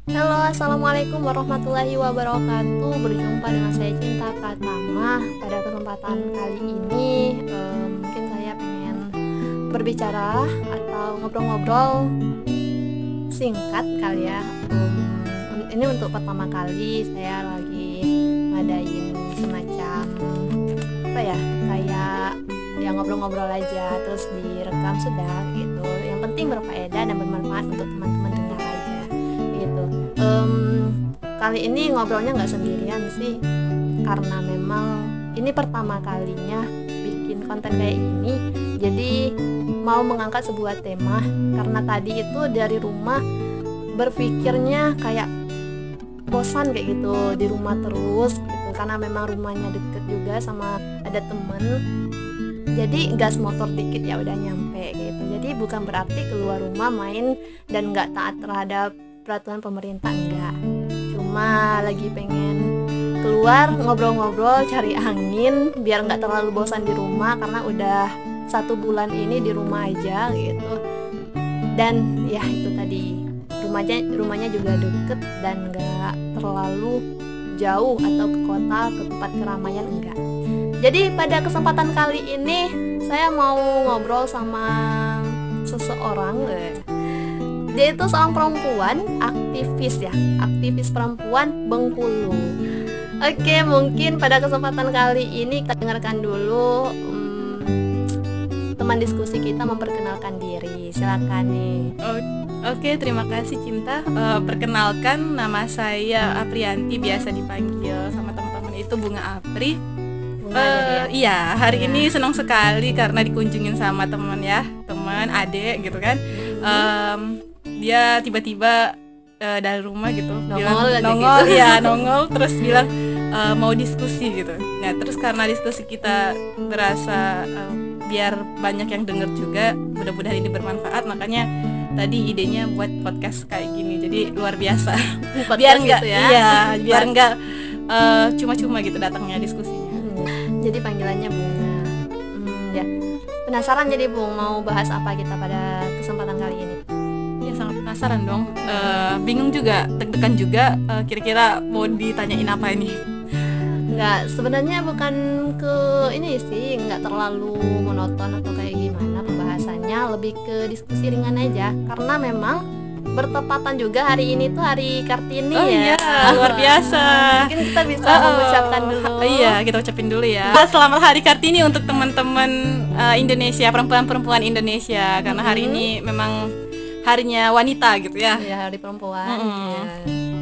Halo, assalamualaikum warahmatullahi wabarakatuh. Berjumpa dengan saya Cinta Pratama. Pada kesempatan kali ini, mungkin saya pengen berbicara atau ngobrol-ngobrol singkat kali ya. Ini untuk pertama kali saya lagi ngadain semacam apa ya, kayak ya ngobrol-ngobrol aja, terus direkam sudah gitu. Yang penting berfaedah dan bermanfaat untuk teman-teman dengar aja gitu. Kali ini ngobrolnya nggak sendirian sih, karena memang ini pertama kalinya bikin konten kayak ini. Jadi mau mengangkat sebuah tema, karena tadi itu dari rumah berpikirnya kayak bosan kayak gitu di rumah terus gitu, karena memang rumahnya deket juga sama ada temen. Jadi gas motor dikit ya udah nyampe gitu. Jadi bukan berarti keluar rumah main dan nggak taat terhadap peraturan pemerintah, enggak. Cuma lagi pengen keluar ngobrol-ngobrol, cari angin biar nggak terlalu bosan di rumah, karena udah 1 bulan ini di rumah aja gitu. Dan ya itu tadi, rumahnya juga deket dan nggak terlalu jauh atau ke kota, ke tempat keramaian, enggak. Jadi pada kesempatan kali ini saya mau ngobrol sama seseorang. Dia itu seorang perempuan, aktivis perempuan Bengkulu. Oke, mungkin pada kesempatan kali ini kita dengarkan dulu teman diskusi kita memperkenalkan diri. Silakan nih. Oke, terima kasih Cinta. Perkenalkan, nama saya Aprianti, biasa dipanggil sama teman-teman itu Bunga Apri. Iya, hari ini senang sekali karena dikunjungin sama teman adek gitu kan. Dia tiba-tiba dari rumah gitu nongol terus bilang mau diskusi gitu. Nah, terus karena diskusi kita berasa biar banyak yang denger juga, mudah-mudahan ini bermanfaat, makanya tadi idenya buat podcast kayak gini. Jadi luar biasa. Biar enggak gitu ya. Iya, biar enggak cuma-cuma gitu datangnya diskusinya. Jadi panggilannya Bunga. Ya. Penasaran jadi Bung, mau bahas apa kita pada kesempatan kali ini? Ya sangat penasaran dong. Bingung juga, deg-degan juga. Kira-kira mau ditanyain apa ini? Enggak, sebenarnya bukan ke ini sih, enggak terlalu monoton atau kayak gimana pembahasannya, lebih ke diskusi ringan aja. Karena memang bertepatan juga hari ini tuh hari Kartini. Iya, luar biasa. Mungkin kita bisa mengucapkan dulu. Iya, kita ucapin dulu ya. Selamat Hari Kartini untuk teman-teman Indonesia, perempuan-perempuan Indonesia, karena hari ini memang harinya wanita gitu ya. Iya, hari perempuan.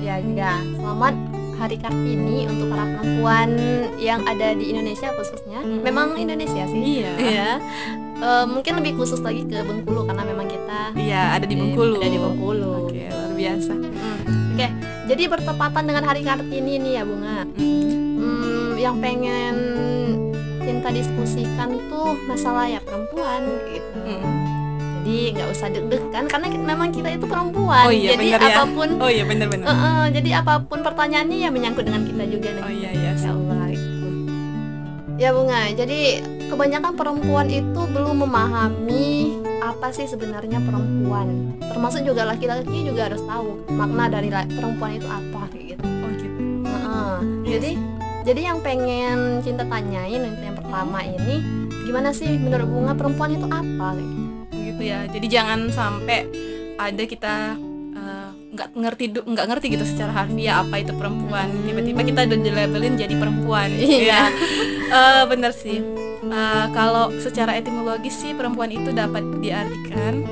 Ya juga. Selamat Hari Kartini untuk para perempuan yang ada di Indonesia khususnya. Memang Indonesia sih. Iya. Mungkin lebih khusus lagi ke Bengkulu karena memang kita ada di Bengkulu. Oke, luar biasa. Oke, jadi bertepatan dengan Hari Kartini nih ya Bunga. Yang pengen Cinta diskusikan tuh masalah ya perempuan gitu. Jadi nggak usah deg-degan karena memang kita itu perempuan. Jadi apapun. Oh iya, benar-benar. Jadi apapun pertanyaannya ya menyangkut dengan kita juga nih. Oh iya, Insya Allah gitu. Ya Bunga, jadi kebanyakan perempuan itu belum memahami apa sih sebenarnya perempuan. Termasuk juga laki-laki juga harus tahu makna dari perempuan itu apa kayak gitu. Oh gitu. Jadi yang pengen Cinta tanyain untuk yang pertama ini, gimana sih menurut Bunga perempuan itu apa kayak gitu? Gitu ya. Jadi jangan sampai ada kita nggak ngerti gitu secara harfiah apa itu perempuan, tiba-tiba kita udah dilabelin jadi perempuan. Iya. Bener sih. Kalau secara etimologis sih perempuan itu dapat diartikan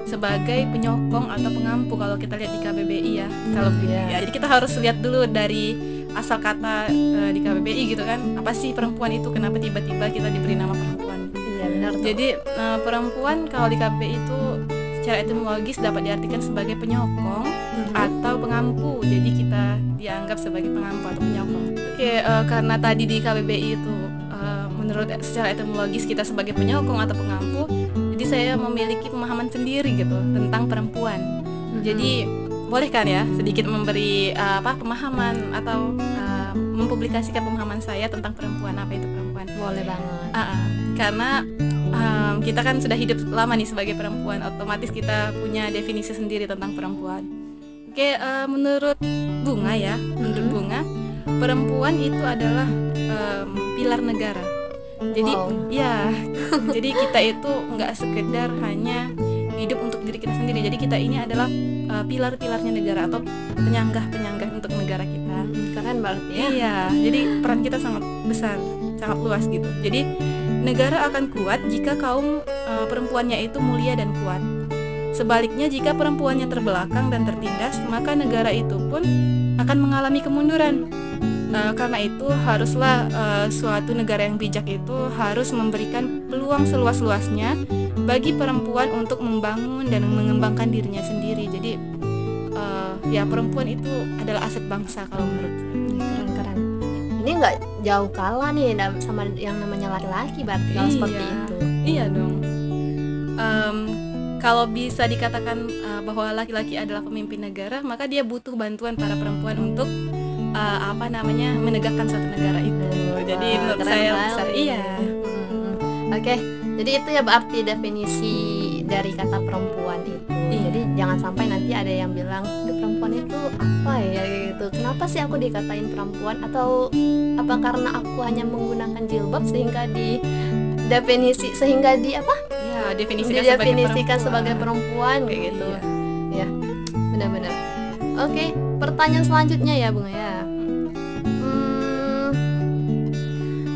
sebagai penyokong atau pengampu kalau kita lihat di KBBI ya. Kalau jadi kita harus lihat dulu dari asal kata di KBBI gitu kan, apa sih perempuan itu, kenapa tiba-tiba kita diberi nama perempuan. Iya benar. Jadi perempuan kalau di KBBI itu secara etimologis dapat diartikan sebagai penyokong atau pengampu. Jadi kita dianggap sebagai pengampu atau penyokong. Karena tadi di KBBI itu menurut secara etimologis kita sebagai penyokong atau pengampu, jadi saya memiliki pemahaman sendiri gitu tentang perempuan. Jadi boleh kan ya sedikit memberi pemahaman atau mempublikasikan pemahaman saya tentang perempuan, apa itu perempuan. Boleh banget. Karena kita kan sudah hidup lama nih sebagai perempuan, otomatis kita punya definisi sendiri tentang perempuan. Oke, menurut Bunga ya, menurut Bunga, perempuan itu adalah pilar negara. Jadi ya, jadi kita itu nggak sekedar hanya hidup untuk diri kita sendiri. Jadi kita ini adalah pilar-pilarnya negara atau penyangga-penyangga untuk negara kita. Keren berarti ya. Iya, jadi peran kita sangat besar, sangat luas gitu. Jadi negara akan kuat jika kaum perempuannya itu mulia dan kuat. Sebaliknya, jika perempuannya terbelakang dan tertindas, maka negara itu pun akan mengalami kemunduran. Karena itu haruslah suatu negara yang bijak itu harus memberikan peluang seluas-luasnya bagi perempuan untuk membangun dan mengembangkan dirinya sendiri. Jadi ya perempuan itu adalah aset bangsa kalau menurut saya. Keren. Ini nggak jauh kalah nih sama yang namanya laki-laki berarti kalau seperti itu. Iya dong. Kalau bisa dikatakan bahwa laki-laki adalah pemimpin negara, maka dia butuh bantuan para perempuan untuk menegakkan suatu negara itu. Jadi menurut saya besar. Iya. Oke, jadi itu ya berarti definisi dari kata perempuan itu. Jadi jangan sampai nanti ada yang bilang, perempuan itu apa ya gitu. Kenapa sih aku dikatain perempuan? Atau apa karena aku hanya menggunakan jilbab sehingga didefinisikan sebagai perempuan kayak gitu. Ya, benar-benar. Oke, pertanyaan selanjutnya ya Bunga ya.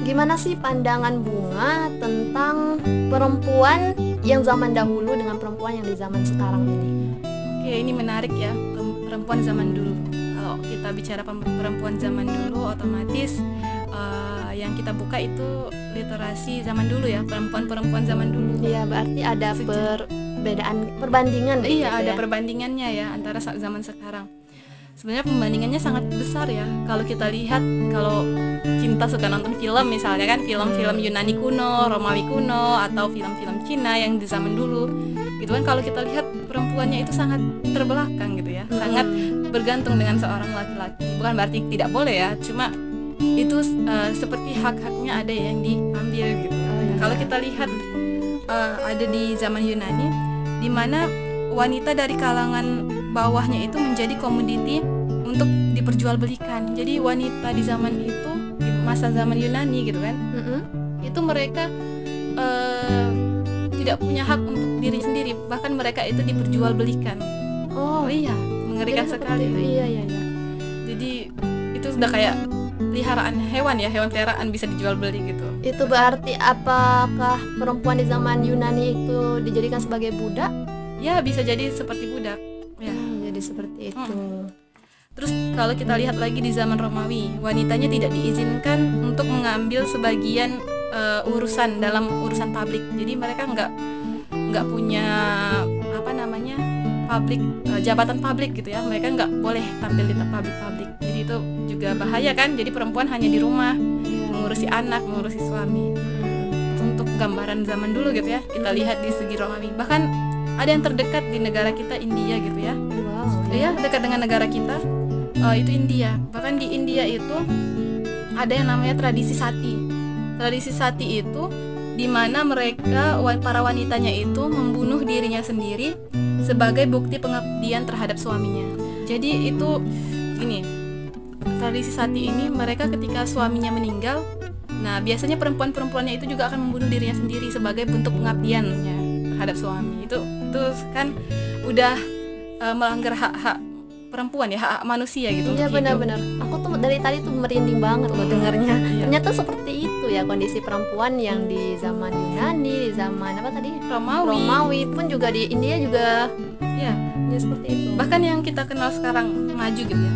Gimana sih pandangan Bunga tentang perempuan yang zaman dahulu dengan perempuan yang di zaman sekarang ini? Oke, ini menarik ya, perempuan zaman dulu. Kalau kita bicara perempuan zaman dulu, otomatis yang kita buka itu literasi zaman dulu ya, perempuan zaman dulu. Iya, berarti ada perbandingan. Iya, ada perbandingannya ya antara zaman sekarang. Sebenarnya pembandingannya sangat besar ya. Kalau kita lihat, kalau Cinta suka nonton film misalnya kan, film-film Yunani kuno, Romawi kuno, atau film-film Cina yang di zaman dulu gitu kan, kalau kita lihat perempuannya itu sangat terbelakang gitu ya, sangat bergantung dengan seorang laki-laki. Bukan berarti tidak boleh ya, cuma itu seperti hak-haknya ada yang diambil gitu. Kalau kita lihat ada di zaman Yunani, di mana wanita dari kalangan bawahnya itu menjadi komoditi untuk diperjualbelikan. Jadi wanita di zaman itu, di masa zaman Yunani gitu kan, itu mereka tidak punya hak untuk diri sendiri, bahkan mereka itu diperjualbelikan. Oh iya, mengerikan sekali. Iya. Jadi itu sudah kayak peliharaan hewan ya, hewan peliharaan bisa dijual beli gitu. Itu berarti apakah perempuan di zaman Yunani itu dijadikan sebagai budak? Ya, bisa jadi seperti budak. Ya, jadi seperti itu. Terus kalau kita lihat lagi di zaman Romawi, wanitanya tidak diizinkan untuk mengambil sebagian urusan dalam urusan publik. Jadi mereka nggak punya jabatan publik gitu ya. Mereka nggak boleh tampil di publik. Jadi itu juga bahaya kan. Jadi perempuan hanya di rumah mengurusi anak, mengurusi suami. Untuk gambaran zaman dulu gitu ya, kita lihat di segi Romawi. Bahkan ada yang terdekat di negara kita, India gitu ya. Ya, dekat dengan negara kita, itu India. Bahkan di India itu ada yang namanya tradisi sati. Tradisi sati itu di mana mereka, para wanitanya itu membunuh dirinya sendiri sebagai bukti pengabdian terhadap suaminya. Jadi itu gini, tradisi sati ini mereka ketika suaminya meninggal, nah biasanya perempuan-perempuannya itu juga akan membunuh dirinya sendiri sebagai bentuk pengabdiannya terhadap suami. Itu kan udah melanggar hak-hak perempuan ya, hak manusia gitu. Iya, benar-benar. Aku tuh dari tadi tuh merinding banget loh dengarnya. Ternyata seperti itu ya kondisi perempuan yang di zaman Yunani, di zaman apa tadi? Romawi pun juga di India juga. Ya seperti itu. Bahkan yang kita kenal sekarang maju gitu ya,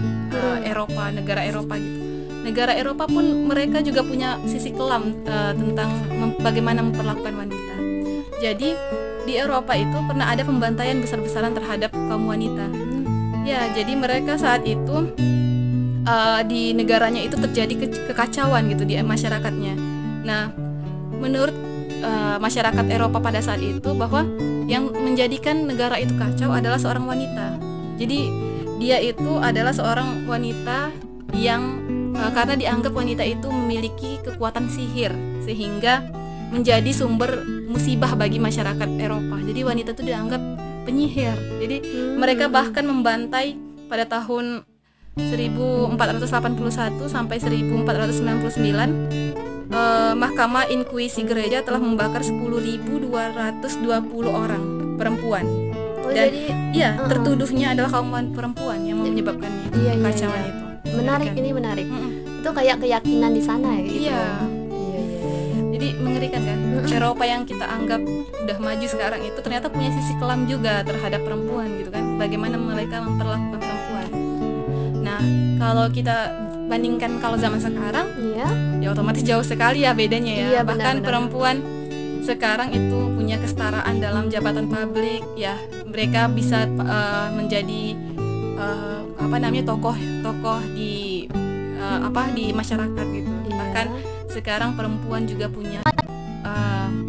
Eropa, negara Eropa gitu. Negara Eropa pun mereka juga punya sisi kelam tentang bagaimana memperlakukan wanita. Jadi di Eropa itu pernah ada pembantaian besar-besaran terhadap kaum wanita. Ya, jadi mereka saat itu di negaranya itu terjadi kekacauan gitu di masyarakatnya. Nah, menurut masyarakat Eropa pada saat itu, bahwa yang menjadikan negara itu kacau adalah seorang wanita. Jadi dia itu adalah seorang wanita yang karena dianggap wanita itu memiliki kekuatan sihir sehingga menjadi sumber musibah bagi masyarakat Eropa. Jadi wanita itu dianggap penyihir. Jadi mereka bahkan membantai pada tahun 1481 sampai 1499 Mahkamah Inkuisi Gereja telah membakar 10.220 orang perempuan. Dan tertuduhnya adalah kaum perempuan yang menyebabkannya kekacauan itu. Menarik, ini menarik. Itu kayak keyakinan di sana ya gitu. Iya. Jadi mengerikan kan. Eropa yang kita anggap udah maju sekarang itu ternyata punya sisi kelam juga terhadap perempuan gitu kan. Bagaimana mereka memperlakukan perempuan. Nah, kalau kita bandingkan kalau zaman sekarang, ya otomatis jauh sekali ya bedanya ya. Bahkan perempuan sekarang itu punya kesetaraan dalam jabatan publik ya. Mereka bisa menjadi tokoh di di masyarakat gitu. Bahkan sekarang perempuan juga punya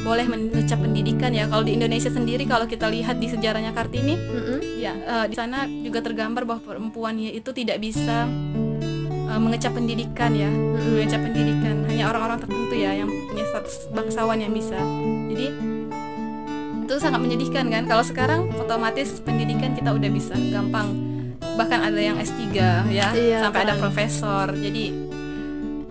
boleh mengecap pendidikan ya. Kalau di Indonesia sendiri, kalau kita lihat di sejarahnya Kartini, di sana juga tergambar bahwa perempuannya itu tidak bisa mengecap pendidikan ya. Mengecap pendidikan hanya orang-orang tertentu ya yang punya status bangsawan yang bisa. Jadi itu sangat menyedihkan kan. Kalau sekarang otomatis pendidikan kita udah bisa gampang, bahkan ada yang S3 ya, sampai ada profesor. Jadi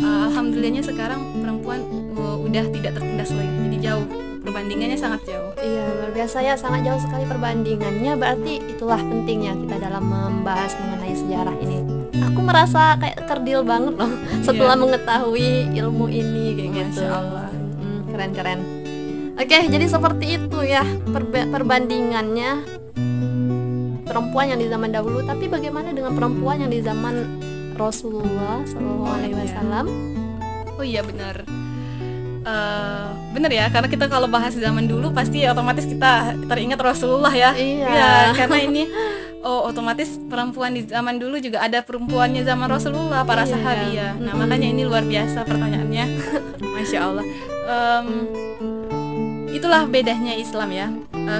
alhamdulillahnya sekarang perempuan udah tidak tertindas lagi. Jadi jauh, perbandingannya sangat jauh. Iya, luar biasa ya, sangat jauh sekali perbandingannya. Berarti itulah pentingnya kita dalam membahas mengenai sejarah ini. Aku merasa kayak kerdil banget loh setelah mengetahui ilmu ini kayak gitu. Masya Allah. Keren-keren. Oke, jadi seperti itu ya perbandingannya perempuan yang di zaman dahulu. Tapi bagaimana dengan perempuan yang di zaman Rasulullah SAW? Oh iya benar. Benar ya, karena kita kalau bahas zaman dulu pasti otomatis kita teringat Rasulullah ya. Iya. Karena ini otomatis perempuan di zaman dulu juga ada perempuannya zaman Rasulullah, para sahabi ya. Nah makanya ini luar biasa pertanyaannya. Masya Allah. Itulah bedanya Islam ya.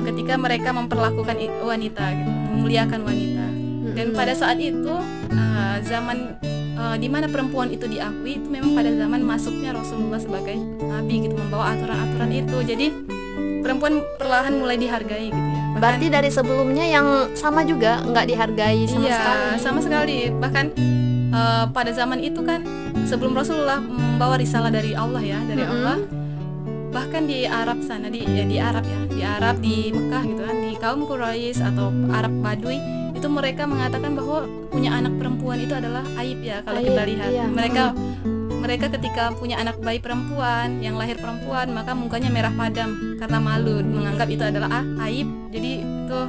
Ketika mereka memperlakukan wanita gitu, memuliakan wanita. Dan pada saat itu zaman di mana perempuan itu diakui, itu memang pada zaman masuknya Rasulullah sebagai nabi gitu, membawa aturan-aturan itu. Jadi perempuan perlahan mulai dihargai gitu ya. Berarti dari sebelumnya yang sama juga nggak dihargai sama sekali. Sama sekali. Bahkan pada zaman itu kan sebelum Rasulullah membawa risalah dari Allah ya, dari Allah. Bahkan di Arab sana, di Arab ya, di Arab, di Mekah gitu kan, di kaum Quraisy atau Arab Badui, itu mereka mengatakan bahwa punya anak perempuan itu adalah aib ya. Kalau kita lihat mereka ketika punya anak bayi perempuan yang lahir perempuan, maka mukanya merah padam karena malu, menganggap itu adalah aib. Jadi itu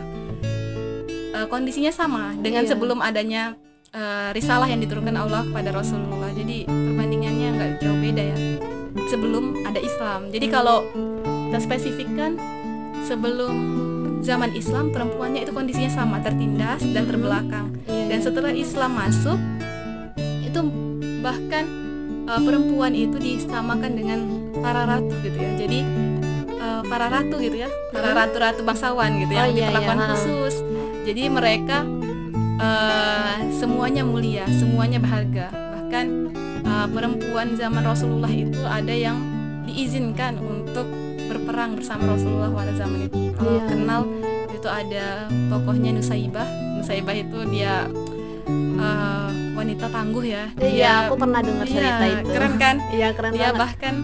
kondisinya sama dengan sebelum adanya risalah yang diturunkan Allah kepada Rasulullah. Jadi perbandingannya nggak jauh beda ya, sebelum ada Islam. Jadi kalau kita spesifikkan, sebelum zaman Islam perempuannya itu kondisinya sama, tertindas dan terbelakang. Dan setelah Islam masuk, itu bahkan perempuan itu disamakan dengan para ratu gitu ya. Jadi para ratu gitu ya, para ratu-ratu bangsawan gitu yang diperlakukan khusus. Jadi mereka semuanya mulia, semuanya berharga. Bahkan perempuan zaman Rasulullah itu ada yang diizinkan untuk berperang bersama Rasulullah pada zaman itu. Kalau kenal itu ada tokohnya Nusaibah. Nusaibah itu dia wanita tangguh ya. Iya, aku pernah dengar cerita itu. Keren kan? Iya, keren dia banget. Bahkan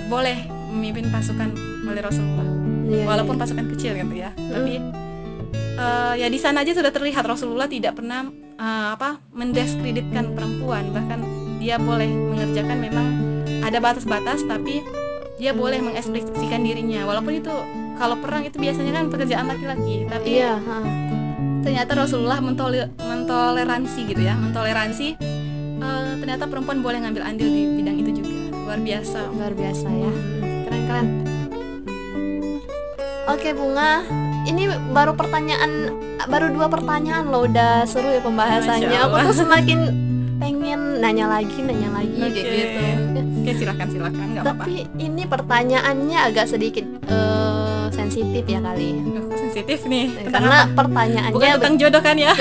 boleh memimpin pasukan oleh Rasulullah. Walaupun pasukan kecil gitu ya. Tapi ya di sana aja sudah terlihat Rasulullah tidak pernah mendiskreditkan perempuan. Bahkan dia boleh mengerjakan, memang ada batas-batas, tapi dia boleh mengekspresikan dirinya. Walaupun itu kalau perang itu biasanya kan pekerjaan laki-laki, tapi ternyata Rasulullah mentoleransi gitu ya, ternyata perempuan boleh ngambil andil di bidang itu juga. Luar biasa ya. Keren. Oke Bunga, ini baru 2 pertanyaan loh, udah seru ya pembahasannya. Aku tuh semakin pengen nanya lagi kayak gitu. Oke, silakan nggak apa-apa. Tapi ini pertanyaannya agak sedikit sensitif ya kali. Sensitif nih. Karena pertanyaannya bukan tentang jodoh kan ya?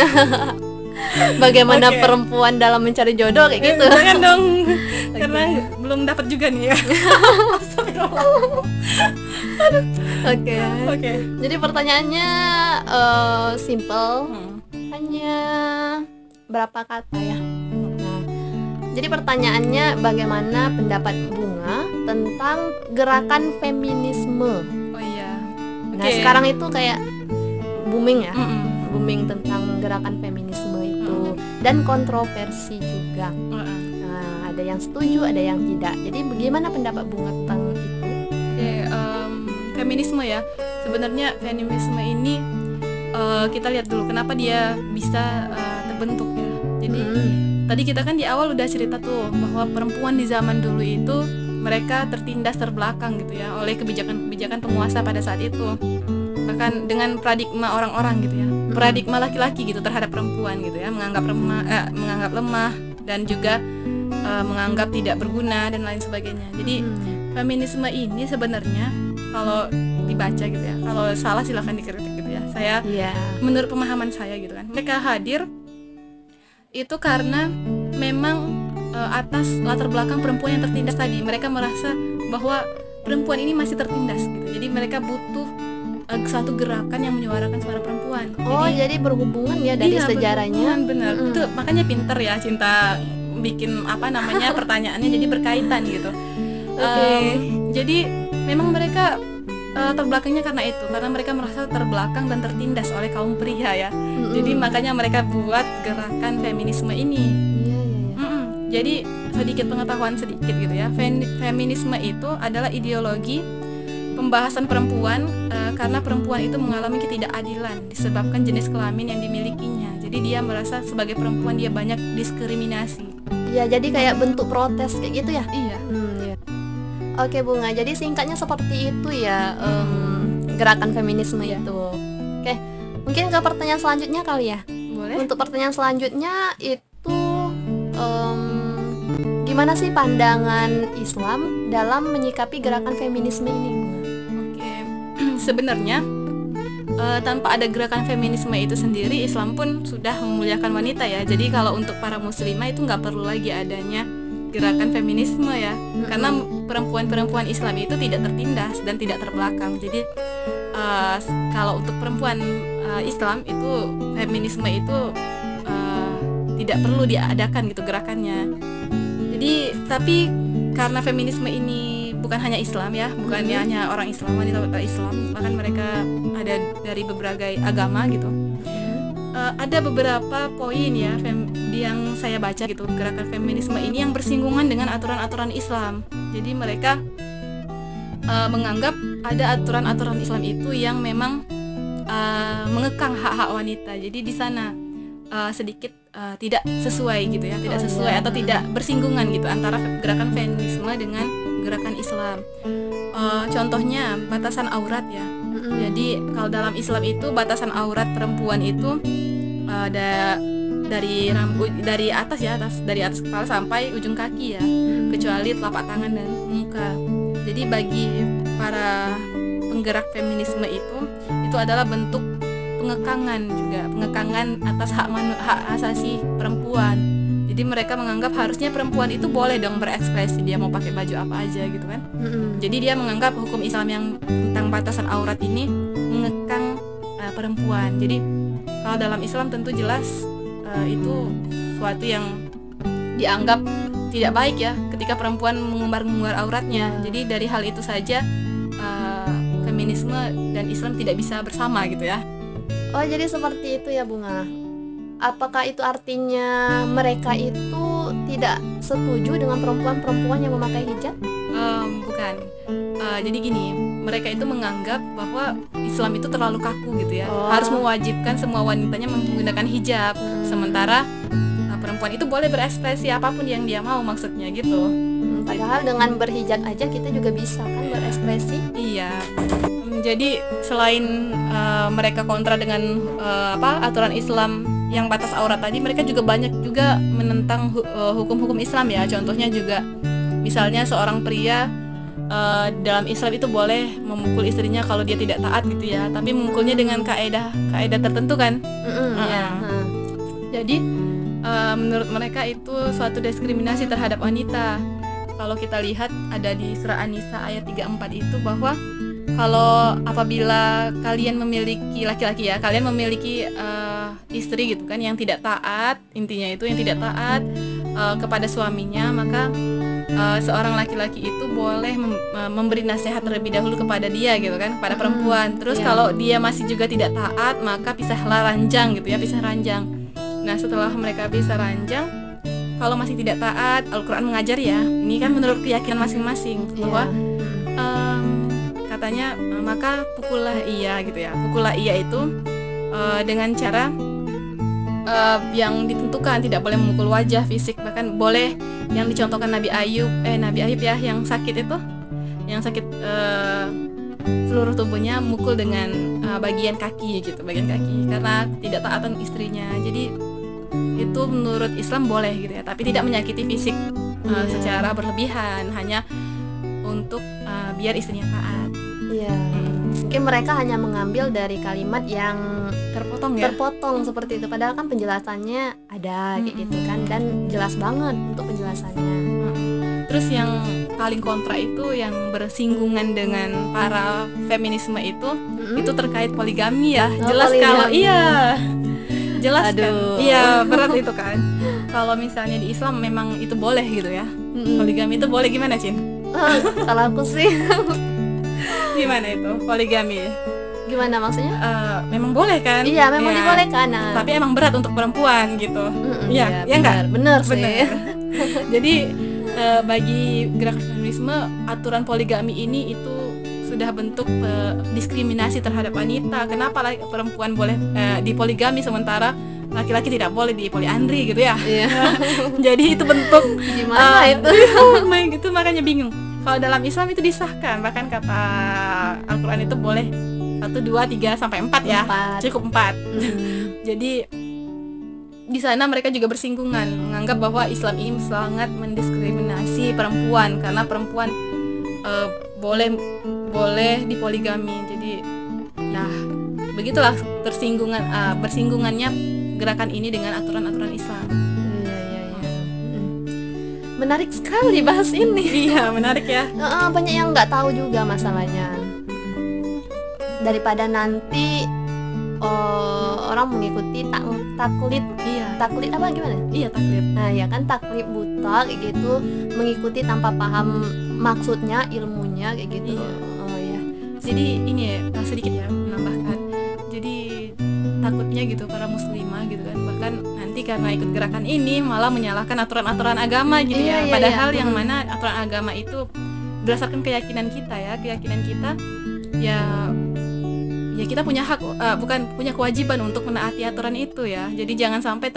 Bagaimana perempuan dalam mencari jodoh kayak gitu. Jangan dong. Karena belum dapat juga nih ya. Oke. Jadi pertanyaannya simple. Hanya berapa kata ya. Nah, jadi pertanyaannya, bagaimana pendapat Bunga tentang gerakan feminisme? Oh iya. Nah, sekarang itu kayak booming ya. Booming tentang gerakan feminisme itu dan kontroversi juga. Nah, ada yang setuju, ada yang tidak. Jadi bagaimana pendapat Bunga tentang itu? Feminisme ya. Sebenarnya feminisme ini kita lihat dulu kenapa dia bisa terbentuk ya. Jadi tadi kita kan di awal udah cerita tuh bahwa perempuan di zaman dulu itu mereka tertindas terbelakang gitu ya oleh kebijakan-kebijakan penguasa pada saat itu. Bahkan dengan paradigma orang-orang gitu ya, paradigma laki-laki gitu terhadap perempuan gitu ya, menganggap lemah dan juga menganggap tidak berguna dan lain sebagainya. Jadi feminisme ini sebenarnya kalau dibaca gitu ya, kalau salah silahkan dikritik gitu ya. Saya menurut pemahaman saya gitu kan, mereka hadir itu karena memang atas latar belakang perempuan yang tertindas tadi. Mereka merasa bahwa perempuan ini masih tertindas gitu. Jadi mereka butuh suatu gerakan yang menyuarakan suara perempuan. Jadi berhubungan ya dari sejarahnya. Benar. Itu makanya pinter ya Cinta bikin pertanyaannya jadi berkaitan gitu. Jadi memang mereka terbelakangnya karena itu, karena mereka merasa terbelakang dan tertindas oleh kaum pria ya. Jadi makanya mereka buat gerakan feminisme ini. Jadi sedikit pengetahuan sedikit gitu ya. Feminisme itu adalah ideologi pembahasan perempuan karena perempuan itu mengalami ketidakadilan disebabkan jenis kelamin yang dimilikinya. Jadi dia merasa sebagai perempuan dia banyak diskriminasi. Ya, jadi kayak bentuk protes kayak gitu ya. Iya. Oke Bunga, jadi singkatnya seperti itu ya gerakan feminisme itu. Oke, mungkin ke pertanyaan selanjutnya kali ya. Boleh. Untuk pertanyaan selanjutnya itu gimana sih pandangan Islam dalam menyikapi gerakan feminisme ini? Oke, sebenarnya tanpa ada gerakan feminisme itu sendiri, Islam pun sudah memuliakan wanita ya. Jadi kalau untuk para muslimah itu nggak perlu lagi adanya gerakan feminisme ya, karena perempuan-perempuan Islam itu tidak tertindas dan tidak terbelakang. Jadi kalau untuk perempuan Islam itu feminisme itu tidak perlu diadakan gitu gerakannya. Jadi tapi karena feminisme ini bukan hanya Islam ya, bukannya hanya orang Islam, wanita Islam, bahkan mereka ada dari berbagai agama gitu. Ada beberapa poin ya yang saya baca gitu, gerakan feminisme ini yang bersinggungan dengan aturan-aturan Islam. Jadi mereka menganggap ada aturan-aturan Islam itu yang memang mengekang hak-hak wanita. Jadi di sana sedikit tidak sesuai gitu ya, tidak sesuai atau tidak bersinggungan gitu antara gerakan feminisme dengan gerakan Islam. Contohnya batasan aurat ya. Jadi kalau dalam Islam itu batasan aurat perempuan itu ada dari rambut, dari atas kepala sampai ujung kaki ya, kecuali telapak tangan dan muka. Jadi bagi para penggerak feminisme itu adalah bentuk pengekangan atas hak asasi perempuan. Jadi mereka menganggap harusnya perempuan itu boleh dong berekspresi, dia mau pakai baju apa aja gitu kan. Jadi dia menganggap hukum Islam yang tentang batasan aurat ini mengekang perempuan. Jadi kalau dalam Islam tentu jelas itu suatu yang dianggap tidak baik ya ketika perempuan mengumbar-ngumbar auratnya. Jadi dari hal itu saja feminisme dan Islam tidak bisa bersama gitu ya. Oh, jadi seperti itu ya Bunga. Apakah itu artinya mereka itu tidak setuju dengan perempuan-perempuan yang memakai hijab? Bukan. Jadi gini, mereka itu menganggap bahwa Islam itu terlalu kaku gitu ya, harus mewajibkan semua wanitanya menggunakan hijab, sementara perempuan itu boleh berekspresi apapun yang dia mau, maksudnya gitu. Padahal dengan berhijab aja kita juga bisa kan berekspresi. Iya. Jadi selain mereka kontra dengan aturan Islam yang batas aurat tadi, mereka juga banyak juga menentang hukum-hukum Islam ya. Contohnya juga misalnya seorang pria dalam Islam itu boleh memukul istrinya kalau dia tidak taat gitu ya, tapi memukulnya dengan kaidah tertentu kan. Jadi menurut mereka itu suatu diskriminasi terhadap wanita. Kalau kita lihat ada di surah An-Nisa ayat 34 itu bahwa kalau apabila kalian memiliki laki-laki ya, kalian memiliki istri gitu kan yang tidak taat, intinya itu yang tidak taat kepada suaminya, maka seorang laki-laki itu boleh memberi nasihat terlebih dahulu kepada dia gitu kan, kepada perempuan. Terus kalau dia masih juga tidak taat, maka pisahlah ranjang gitu ya, pisah ranjang. Nah setelah mereka pisah ranjang, kalau masih tidak taat, Al-Quran mengajar ya, ini kan menurut keyakinan masing-masing bahwa katanya maka pukullah ia gitu ya, pukullah ia itu dengan cara yang ditentukan, tidak boleh memukul wajah, fisik, bahkan boleh yang dicontohkan Nabi Ayub ya, yang sakit itu, yang sakit seluruh tubuhnya, mukul dengan bagian kaki gitu, bagian kaki, karena tidak taatan istrinya. Jadi itu menurut Islam boleh gitu ya, tapi tidak menyakiti fisik secara berlebihan, hanya untuk biar istrinya taat. Iya. Mungkin mereka hanya mengambil dari kalimat yang terpotong seperti itu, padahal kan penjelasannya ada kayak gitu kan, dan jelas banget untuk penjelasannya. Terus yang paling kontra itu yang bersinggungan dengan para feminisme itu terkait poligami ya. Jelas poligami. Kalau jelas kan, iya berat itu kan. Kalau misalnya di Islam memang itu boleh gitu ya, poligami itu boleh, gimana Cin? Kalau aku sih gimana itu poligami? Gimana maksudnya? Memang boleh kan? Iya memang dibolehkan. Tapi emang berat untuk perempuan gitu. Iya, ya enggak? Bener sih. Jadi bagi gerakan feminisme, aturan poligami ini itu sudah bentuk diskriminasi terhadap wanita. Kenapa perempuan boleh dipoligami sementara laki-laki tidak boleh dipoliandri gitu ya? Iya. Jadi itu bentuk gimana itu? Itu makanya bingung. Kalau dalam Islam itu disahkan, bahkan kata Al-Quran itu boleh 1, 2, 3 sampai 4 ya, cukup 4. Jadi di sana mereka juga bersinggungan, menganggap bahwa Islam ini sangat mendiskriminasi perempuan karena perempuan boleh dipoligami. Jadi nah begitulah bersinggungannya gerakan ini dengan aturan-aturan Islam. Menarik sekali bahas ini. Iya menarik ya. Banyak yang nggak tahu juga masalahnya. Daripada nanti orang mengikuti taklid. Iya. Taklid apa gimana? Iya taklid. Nah ya kan, taklid buta kayak gitu, mengikuti tanpa paham maksudnya, ilmunya kayak gitu. Iya. Ya. Jadi ini ya sedikit ya menambahkan. Jadi takutnya gitu para muslimah gitu kan, bahkan nanti karena ikut gerakan ini malah menyalahkan aturan-aturan agama gitu ya. Padahal yang mana aturan agama itu berdasarkan keyakinan kita ya, ya kita punya hak, bukan punya kewajiban untuk menaati aturan itu ya. Jadi jangan sampai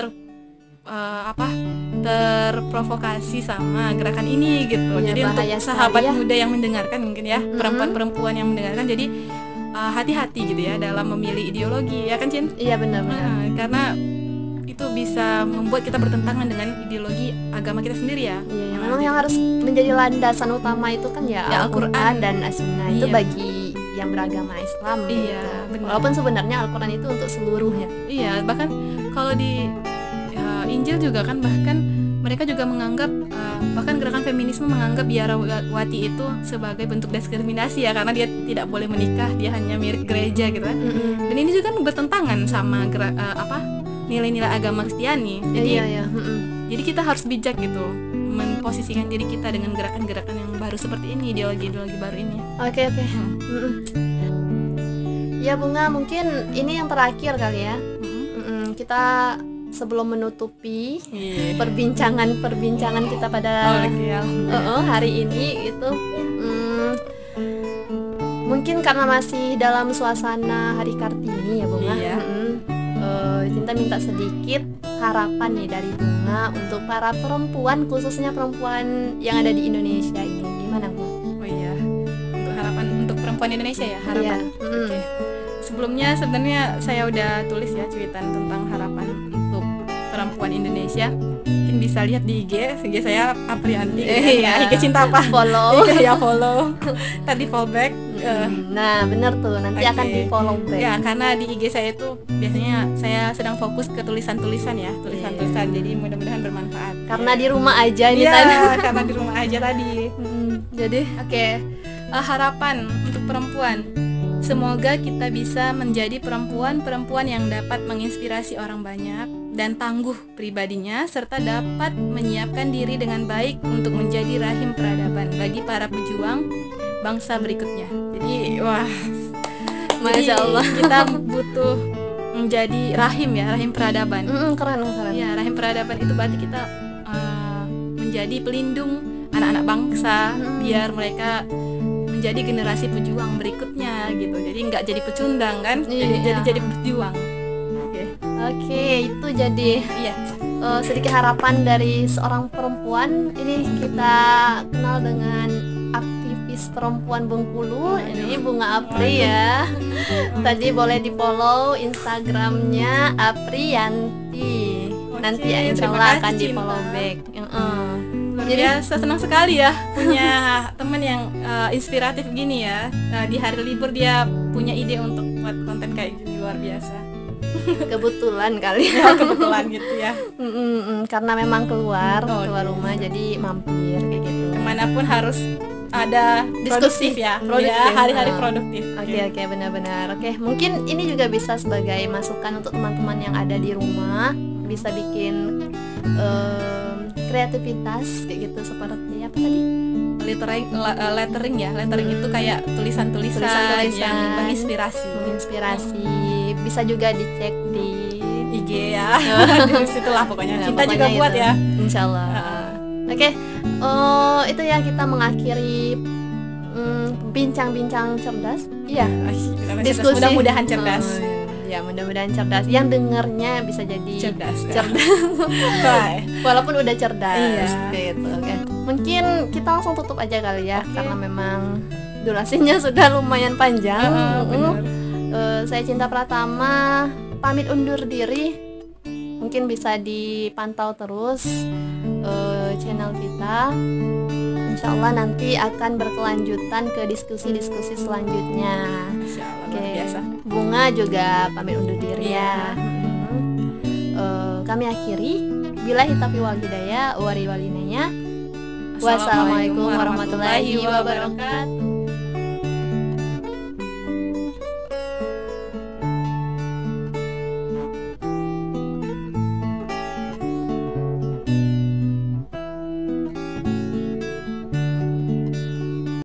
terprovokasi sama gerakan ini gitu. Ya, jadi untuk sahabat muda yang mendengarkan mungkin ya, perempuan-perempuan yang mendengarkan, jadi hati-hati gitu ya dalam memilih ideologi ya kan Cin? Iya benar. Karena itu bisa membuat kita bertentangan dengan ideologi agama kita sendiri ya. Iya, memang yang harus menjadi landasan utama itu kan ya Al-Quran dan As-Sunnah. Itu bagi yang beragama Islam. Iya, gitu. Walaupun sebenarnya Al-Quran itu untuk seluruhnya. Iya, bahkan kalau di Injil juga kan, bahkan mereka juga menganggap, bahkan gerakan feminisme menganggap biarawati itu sebagai bentuk diskriminasi ya, karena dia tidak boleh menikah, dia hanya milik gereja gitu kan. Dan ini juga kan bertentangan sama nilai-nilai agama Kristiani. Jadi jadi kita harus bijak gitu memposisikan diri kita dengan gerakan-gerakan yang baru seperti ini, ideologi-ideologi baru ini. Oke. Ya Bunga, mungkin ini yang terakhir kali ya. Kita sebelum menutupi perbincangan kita pada hari ini itu, mungkin karena masih dalam suasana Hari Kartini ya Bunga. Cinta minta sedikit harapan nih dari Bunga untuk para perempuan, khususnya perempuan yang ada di Indonesia ini. Gimana Bu? Oh iya, untuk harapan untuk perempuan Indonesia ya, harapan. Oke. Sebelumnya sebenarnya saya udah tulis ya cuitan tentang harapan untuk perempuan Indonesia. Mungkin bisa lihat di IG saya Aprianti. IG Cinta apa? Follow. Ya follow. Tadi follow back. Nah benar tuh, nanti akan di follow back. Ya karena di IG saya itu biasanya saya sedang fokus ke tulisan-tulisan ya, tulisan-tulisan. Jadi mudah-mudahan bermanfaat. Karena di rumah aja nih tadi. Karena di rumah aja tadi. Jadi harapan untuk perempuan. Semoga kita bisa menjadi perempuan-perempuan yang dapat menginspirasi orang banyak dan tangguh pribadinya, serta dapat menyiapkan diri dengan baik untuk menjadi rahim peradaban bagi para pejuang bangsa berikutnya. Jadi wah, Masya Allah, kita butuh menjadi rahim ya, rahim peradaban. Keren. Ya, rahim peradaban itu berarti kita menjadi pelindung anak-anak bangsa, biar mereka menjadi generasi pejuang berikutnya gitu. Jadi nggak jadi pecundang kan, jadi pejuang. Oke, itu jadi sedikit harapan dari seorang perempuan. Ini kita kenal dengan aktivis perempuan Bengkulu, ini Bunga Apri ya. Tadi boleh di follow Instagramnya Apriyanti. Nanti ya insya Allah akan di follow back. Jadi senang sekali ya punya teman yang inspiratif gini ya. Di hari libur dia punya ide untuk buat konten kayak gini, luar biasa. Kebetulan kali ya, kebetulan gitu ya. Karena memang keluar rumah jadi mampir kayak gitu. Kemanapun harus ada diskusi ya, hari-hari produktif. Oke, benar-benar. Oke, mungkin ini juga bisa sebagai masukan untuk teman-teman yang ada di rumah, bisa bikin kreativitas kayak gitu, seperti apa tadi? Lettering ya. Lettering itu kayak tulisan-tulisan yang menginspirasi. Bisa juga dicek di IG ya. Di situlah pokoknya. Cinta juga itu buat ya. Insyaallah. Oke. Itu ya, kita mengakhiri bincang-bincang cerdas. Iya. Diskusi. Mudah-mudahan cerdas. Ya, mudah-mudahan cerdas. Yang dengernya bisa jadi cerdas. Walaupun udah cerdas gitu. Oke. Mungkin kita langsung tutup aja kali ya, karena memang durasinya sudah lumayan panjang. Saya Cinta Pratama pamit undur diri. Mungkin bisa dipantau terus channel kita. Insya Allah nanti akan berkelanjutan ke diskusi-diskusi selanjutnya. Biasa. Bunga juga pamit undur diri ya. Kami akhiri. Billahi taufiq wal hidayah, wa walinaya. Wassalamualaikum warahmatullahi wabarakatuh.